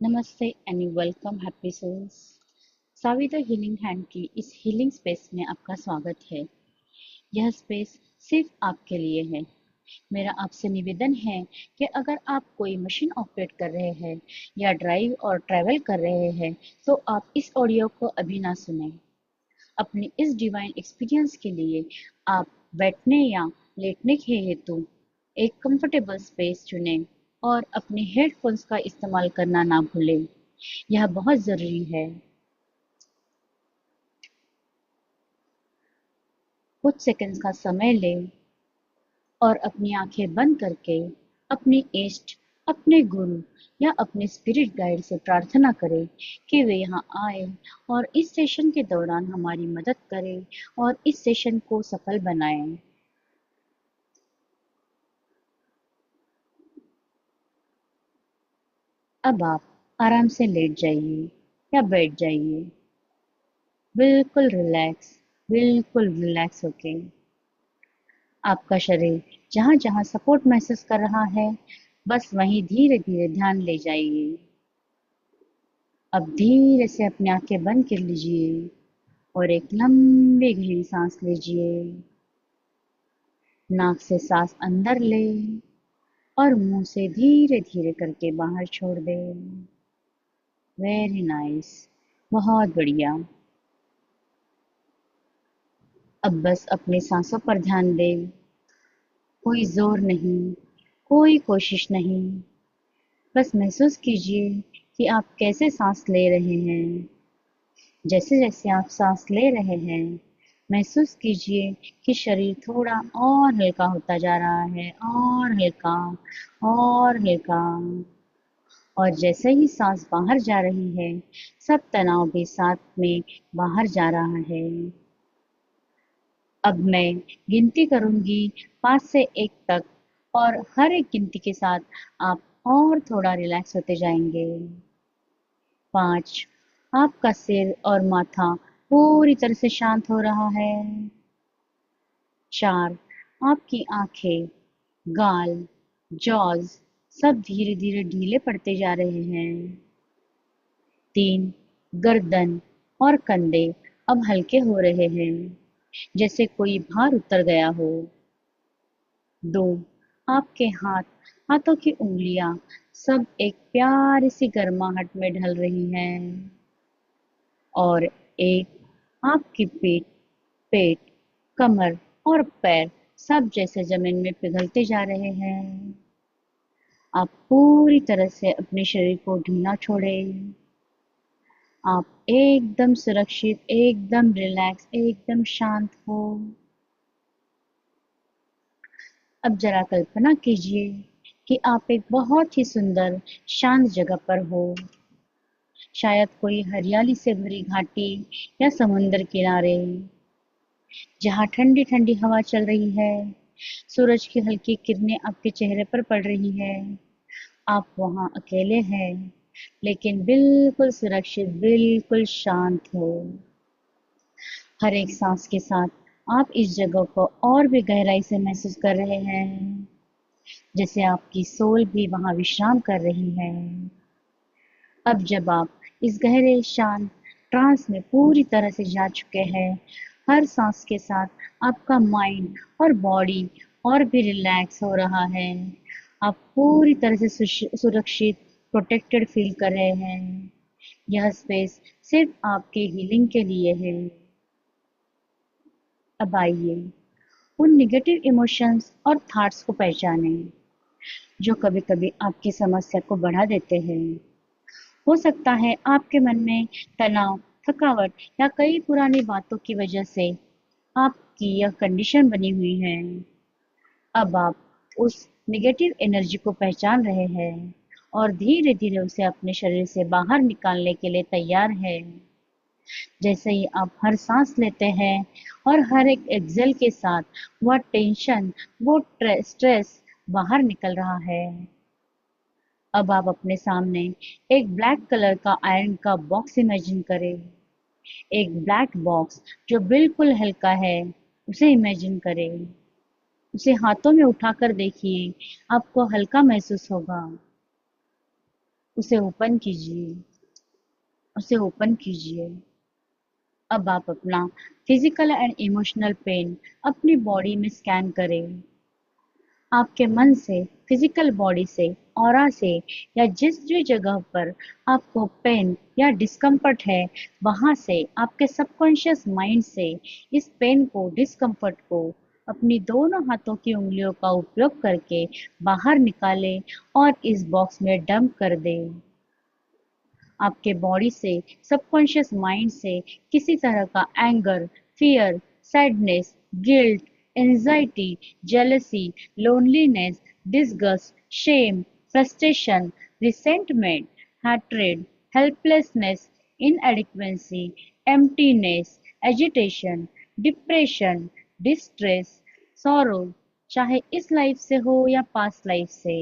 नमस्ते and welcome happy souls. Saavi the healing hand की इस हीलिंग स्पेस में आपका स्वागत है। यह स्पेस सिर्फ आपके लिए है। मेरा आपसे निवेदन है कि अगर आप कोई मशीन ऑपरेट कर रहे हैं या ड्राइव और ट्रैवल कर रहे हैं तो आप इस ऑडियो को अभी ना सुनें। अपने इस डिवाइन एक्सपीरियंस के लिए आप बैठने या लेटने के हेतु एक कंफर्टेबल स्पेस चुनें और अपने हेडफोन्स का इस्तेमाल करना ना भूलें। यह बहुत ज़रूरी है। कुछ सेकंड्स का समय लें और अपनी आंखें बंद करके अपने इष्ट, अपने गुरु या अपने स्पिरिट गाइड से प्रार्थना करें कि वे यहाँ आए और इस सेशन के दौरान हमारी मदद करें और इस सेशन को सफल बनाएं। अब आप आराम से लेट जाइए या बैठ जाइए। बिल्कुल रिलैक्स होके। आपका शरीर जहाँ जहाँ सपोर्ट महसूस कर रहा है, बस वहीं धीरे धीरे ध्यान ले जाइए। अब धीरे से अपनी आंखें बंद कर लीजिए और एक लंबी गहरी सांस लीजिए। नाक से सांस अंदर ले और मुंह से धीरे धीरे करके बाहर छोड़ दे। वेरी नाइस, बहुत बढ़िया। अब बस अपनी सांसों पर ध्यान दें। कोई जोर नहीं, कोई कोशिश नहीं। बस महसूस कीजिए कि आप कैसे सांस ले रहे हैं। जैसे जैसे आप सांस ले रहे हैं, महसूस कीजिए कि शरीर थोड़ा और हल्का होता जा रहा है, और हल्का, और हल्का। और जैसे ही सांस बाहर जा रही है, सब तनाव भी साथ में बाहर जा रहा है। अब मैं गिनती करूंगी 5 से 1 तक, और हर एक गिनती के साथ आप और थोड़ा रिलैक्स होते जाएंगे। 5, आपका सिर और माथा पूरी तरह से शांत हो रहा है। 4, आपकी आंखें, गाल, जॉज सब धीरे धीरे ढीले पड़ते जा रहे हैं। 3, गर्दन और कंधे अब हल्के हो रहे हैं, जैसे कोई भार उतर गया हो। 2, आपके हाथों की उंगलियां सब एक प्यारी सी गर्माहट में ढल रही हैं। और 1, आपकी पीठ, पेट, कमर और पैर सब जैसे जमीन में पिघलते जा रहे हैं। आप पूरी तरह से अपने शरीर को ढीला छोड़ें। आप एकदम सुरक्षित, एकदम रिलैक्स, एकदम शांत हो। अब जरा कल्पना कीजिए कि आप एक बहुत ही सुंदर, शांत जगह पर हो। शायद कोई हरियाली से भरी घाटी या समुंदर किनारे, जहाँ ठंडी ठंडी हवा चल रही है। सूरज की हल्की किरणें आपके चेहरे पर पड़ रही है। आप वहाँ अकेले हैं, लेकिन बिल्कुल सुरक्षित, बिल्कुल शांत हो। हर एक सांस के साथ आप इस जगह को और भी गहराई से महसूस कर रहे हैं, जैसे आपकी सोल भी वहाँ विश्राम कर रही है। अब जब आप इस गहरे शांत ट्रांस में पूरी तरह से जा चुके हैं, हर सांस के साथ आपका माइंड और बॉडी और भी रिलैक्स हो रहा है। आप पूरी तरह से सुरक्षित, प्रोटेक्टेड फील कर रहे हैं। यह स्पेस सिर्फ आपके हीलिंग के लिए है। अब आइए उन निगेटिव इमोशंस और थॉट्स को पहचानें जो कभी-कभी आपकी समस्या को बढ़ा देते हैं। हो सकता है आपके मन में तनाव, थकावट या कई पुरानी बातों की वजह से आपकी यह कंडीशन बनी हुई है। अब आप उस नेगेटिव एनर्जी को पहचान रहे हैं और धीरे धीरे उसे अपने शरीर से बाहर निकालने के लिए तैयार हैं। जैसे ही आप हर सांस लेते हैं और हर एक एक्सेल के साथ वह टेंशन, वो स्ट्रेस बाहर निकल रहा है। अब आप अपने सामने एक ब्लैक कलर का आयरन का बॉक्स इमेजिन करें। एक ब्लैक बॉक्स जो बिल्कुल हल्का है, उसे इमेजिन करें। उसे हाथों में उठाकर देखिए, आपको हल्का महसूस होगा। उसे ओपन कीजिए। उसे ओपन कीजिए। अब आप अपना फिजिकल एंड इमोशनल पेन अपनी बॉडी में स्कैन करें। आपके मन से, फिजिकल बॉडी से, ऑरा से या जिस भी जगह पर आपको पेन या डिस्कम्फर्ट है, वहां से आपके सबकॉन्शियस माइंड से इस पेन को, डिस्कम्फर्ट को अपनी दोनों हाथों की उंगलियों का उपयोग करके बाहर निकालें और इस बॉक्स में डंप कर दें। आपके बॉडी से, सबकॉन्शियस माइंड से किसी तरह का anger, fear, sadness, guilt, anxiety, jealousy, loneliness, disgust, shame, frustration, resentment, hatred, helplessness, inadequacy, emptiness, agitation, depression, distress, sorrow, चाहे इस लाइफ से हो या पास्ट लाइफ से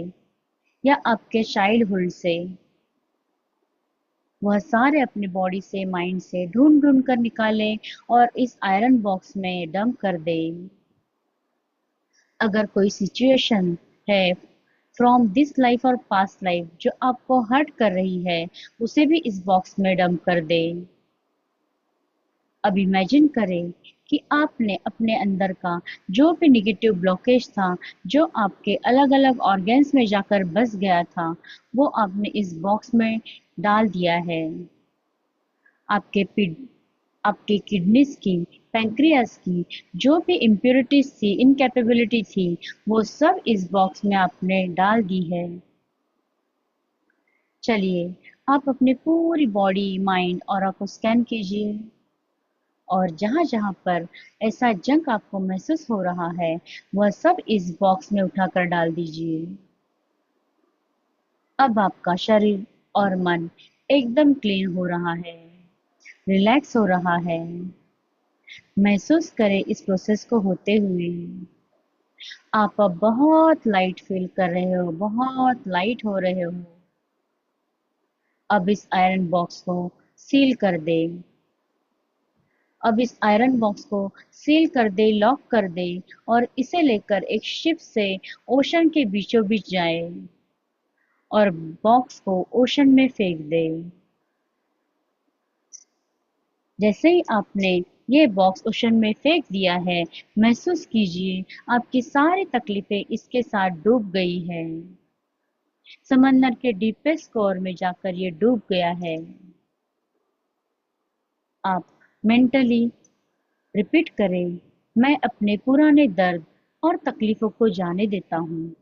या आपके चाइल्डहुड से, वह सारे अपनी बॉडी से, माइंड से ढूंढ ढूंढ कर निकालें और इस आयरन बॉक्स में डंप कर दें। अगर कोई सिचुएशन है फ्रॉम दिस लाइफ और पास्ट लाइफ जो आपको हर्ट कर रही है, उसे भी इस बॉक्स में डंप कर दें। अब इमेजिन करें कि आपने अपने अंदर का जो भी नेगेटिव ब्लॉकेज था, जो आपके अलग अलग ऑर्गन्स में जाकर बस गया था, वो आपने इस बॉक्स में डाल दिया है। आपके पिड आपके किडनीज की, पैंक्रियाज की जो भी इम्प्योरिटीज थी, इनकैपेबिलिटी थी, वो सब इस बॉक्स में आपने डाल दी है। चलिए, आप अपनी पूरी बॉडी, माइंड और आपको स्कैन कीजिए और जहां जहां पर ऐसा जंक आपको महसूस हो रहा है, वह सब इस बॉक्स में उठाकर डाल दीजिए। अब आपका शरीर और मन एकदम क्लीन हो रहा है, रिलैक्स हो रहा है। महसूस करें इस प्रोसेस को होते हुए। आप अब बहुत लाइट फील कर रहे हो, बहुत लाइट हो रहे हो। अब इस आयरन बॉक्स को सील कर दे। अब इस आयरन बॉक्स को सील कर दे, लॉक कर दे और इसे लेकर एक शिप से ओशन के बीचों बीच जाए और बॉक्स को ओशन में फेंक दे। जैसे ही आपने ये बॉक्स ओशन में फेंक दिया है, महसूस कीजिए आपकी सारी तकलीफें इसके साथ डूब गई है। समंदर के डीपेस्ट कोर में जाकर ये डूब गया है। आप मेंटली रिपीट करें, मैं अपने पुराने दर्द और तकलीफों को जाने देता हूँ।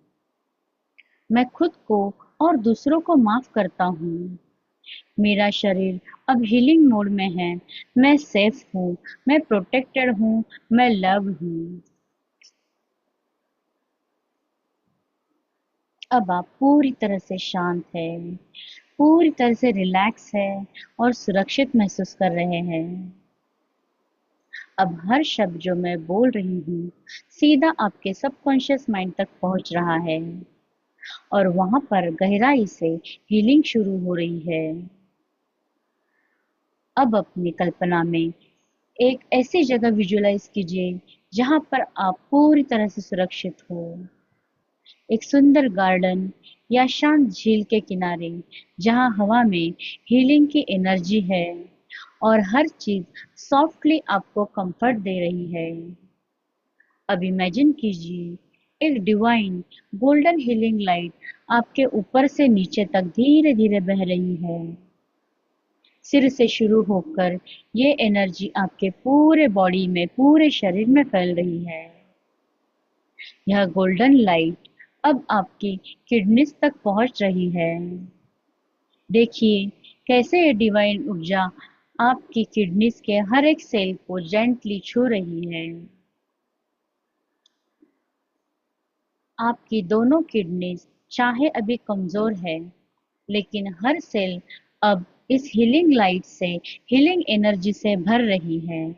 मैं खुद को और दूसरों को माफ करता हूँ। मेरा शरीर अब हीलिंग मोड में है। मैं सेफ हूँ, मैं प्रोटेक्टेड हूँ, मैं लव हूँ। अब आप पूरी तरह से शांत है, पूरी तरह से रिलैक्स है और सुरक्षित महसूस कर रहे हैं। अब हर शब्द जो मैं बोल रही हूँ, सीधा आपके सबकॉन्शियस माइंड तक पहुंच रहा है और वहां पर गहराई से हीलिंग शुरू हो रही है। अब अपनी कल्पना में एक ऐसी जगह विजुलाइज कीजिए जहां पर आप पूरी तरह से सुरक्षित हो। एक सुंदर गार्डन या शांत झील के किनारे जहां हवा में हीलिंग की एनर्जी है और हर चीज सॉफ्टली आपको कंफर्ट दे रही है। अब इमेजिन कीजिए एक डिवाइन गोल्डन हीलिंग लाइट आपके ऊपर से नीचे तक धीरे धीरे बह रही है। सिर से शुरू होकर ये एनर्जी आपके पूरे बॉडी में, पूरे शरीर में फैल रही है। यह गोल्डन लाइट अब आपकी किडनीज तक पहुंच रही है। देखिए कैसे ये डिवाइन ऊर्जा आपकी किडनीज के हर एक सेल को जेंटली छू रही है। आपकी दोनों किडनीज चाहे अभी कमजोर है, लेकिन हर सेल अब इस हीलिंग लाइट से, हीलिंग एनर्जी से भर रही है।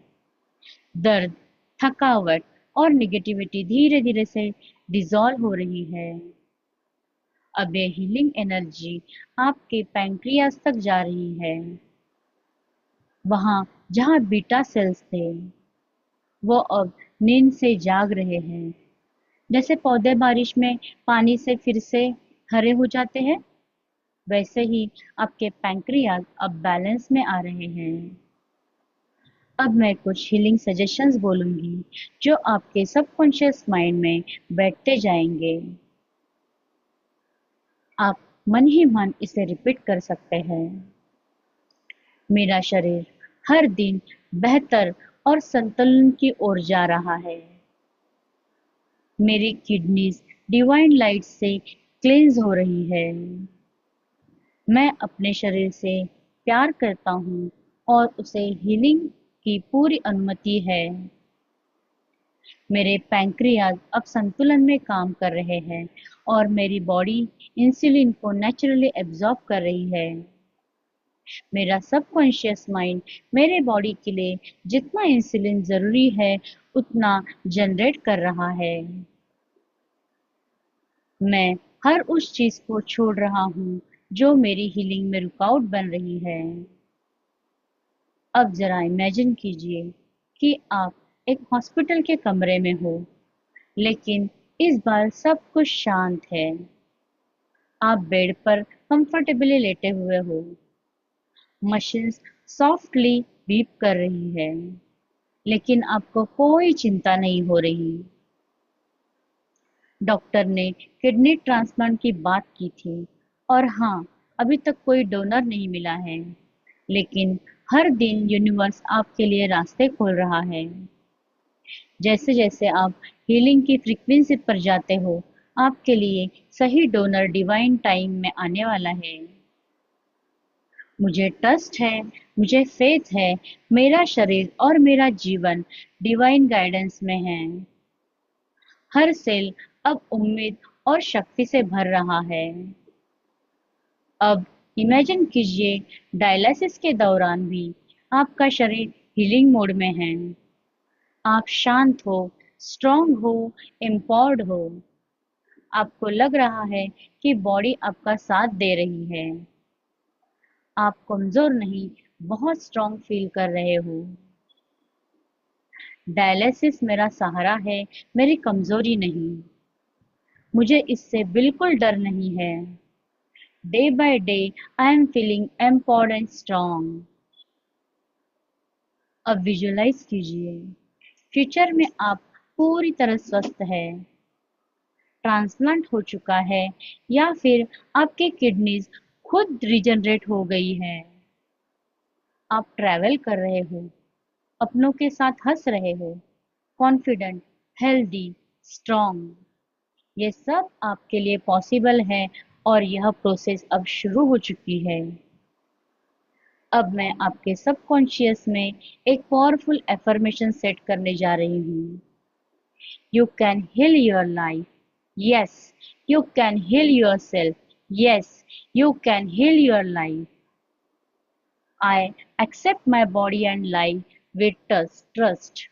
दर्द, थकावट और निगेटिविटी धीरे धीरे से डिसॉल्व हो रही है। अब ये हीलिंग एनर्जी आपके पैंक्रियाज तक जा रही है। वहां जहां बीटा सेल्स थे, वो अब नींद से जाग रहे हैं। जैसे पौधे बारिश में पानी से फिर से हरे हो जाते हैं, वैसे ही आपके पैंक्रियाज अब बैलेंस में आ रहे हैं। अब मैं कुछ हीलिंग सजेशंस बोलूंगी जो आपके सबकॉन्शियस माइंड में बैठते जाएंगे। आप मन ही मन इसे रिपीट कर सकते हैं। मेरा शरीर हर दिन बेहतर और संतुलन की ओर जा रहा है। मेरी किडनीज डिवाइन लाइट से क्लेंज हो रही है। मैं अपने शरीर से प्यार करता हूँ और उसे हीलिंग की पूरी अनुमति है। मेरे पैंक्रियाज अब संतुलन में काम कर रहे हैं और मेरी बॉडी इंसुलिन को नेचुरली एब्जॉर्ब कर रही है। मेरा सबकॉन्शियस माइंड मेरे बॉडी के लिए जितना इंसुलिन जरूरी है उतना जनरेट कर रहा है। मैं हर उस चीज को छोड़ रहा हूँ जो मेरी हीलिंग में रुकावट बन रही है। अब जरा इमेजिन कीजिए कि आप एक हॉस्पिटल के कमरे में हो, लेकिन इस बार सब कुछ शांत है। आप बेड पर कंफर्टेबली लेटे हुए हो। मशीन्स सॉफ्टली बीप कर रही है, लेकिन आपको कोई चिंता नहीं हो रही। डॉक्टर ने किडनी ट्रांसप्लांट की बात की थी और हाँ, अभी तक कोई डोनर नहीं मिला है, लेकिन हर दिन यूनिवर्स आपके लिए रास्ते खोल रहा है। जैसे जैसे आप हीलिंग की फ्रीक्वेंसी पर जाते हो, आपके लिए सही डोनर डिवाइन टाइम में आने वाला है। मुझे ट्रस्ट है, मुझे फेथ है, मेरा शरीर और मेरा जीवन डिवाइन गाइडेंस में है। हर सेल अब उम्मीद और शक्ति से भर रहा है। अब इमेजिन कीजिए डायलिसिस के दौरान भी आपका शरीर हीलिंग मोड में है। आप शांत हो, स्ट्रांग हो, एम्पावर्ड हो। आपको लग रहा है कि बॉडी आपका साथ दे रही है। आप कमजोर नहीं, बहुत स्ट्रांग फील कर रहे हो। डायलिसिस मेरा सहारा है, मेरी कमजोरी नहीं। मुझे इससे बिल्कुल डर नहीं है। Day by day I am feeling empowered and strong. अब विजुअलाइज कीजिए, फ्यूचर में आप पूरी तरह स्वस्थ है, ट्रांसप्लांट हो चुका है या फिर आपकी किडनीज खुद रिजनरेट हो गई है। आप ट्रैवल कर रहे हो, अपनों के साथ हंस रहे हो, कॉन्फिडेंट, हेल्दी, स्ट्रांग। ये सब आपके लिए पॉसिबल है और यह प्रोसेस अब शुरू हो चुकी है। अब मैं आपके सबकॉन्शियस में एक पावरफुल एफर्मेशन सेट करने जा रही हूँ। You can heal your life. Yes, you can heal yourself. Yes, you can heal your life. I accept my body and life with trust.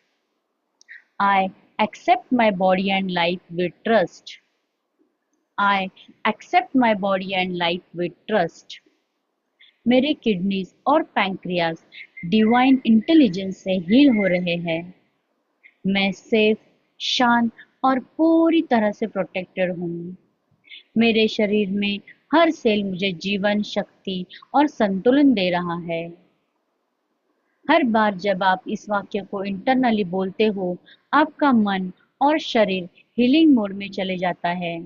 I accept my body and life with trust. I accept my body and life with trust. मेरे kidneys और pancreas divine intelligence से heal हो रहे हैं। मैं safe, शांत और पूरी तरह से प्रोटेक्टेड हूँ। मेरे शरीर में हर सेल मुझे जीवन, शक्ति और संतुलन दे रहा है। हर बार जब आप इस वाक्य को इंटरनली बोलते हो, आपका मन और शरीर हीलिंग मोड में चले जाता है।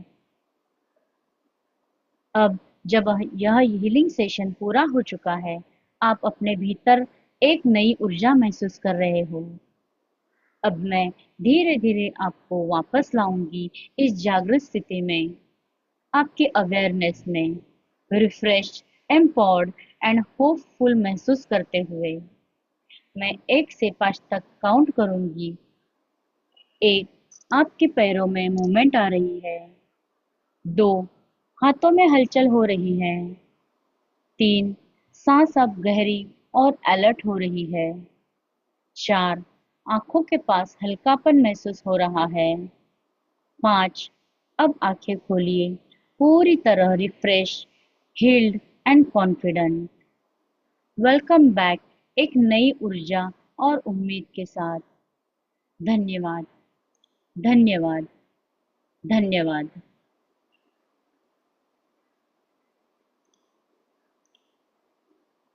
अब जब यह हीलिंग सेशन पूरा हो चुका है, आप अपने भीतर एक नई ऊर्जा महसूस कर रहे हो। अब मैं धीरे धीरे आपको वापस लाऊंगी इस जागृत स्थिति में, आपके अवेयरनेस में, रिफ्रेश, एम्पावर्ड एंड होपफुल महसूस करते हुए। मैं 1 से 5 तक काउंट करूंगी। 1, आपके पैरों में मूवमेंट आ रही है। 2, हाथों में हलचल हो रही है। 3, सांस अब गहरी और अलर्ट हो रही है। 4, आंखों के पास हल्कापन महसूस हो रहा है। 5, अब आंखें खोलिए, पूरी तरह refresh, healed and confident. Welcome back एक नई ऊर्जा और उम्मीद के साथ। धन्यवाद, धन्यवाद, धन्यवाद।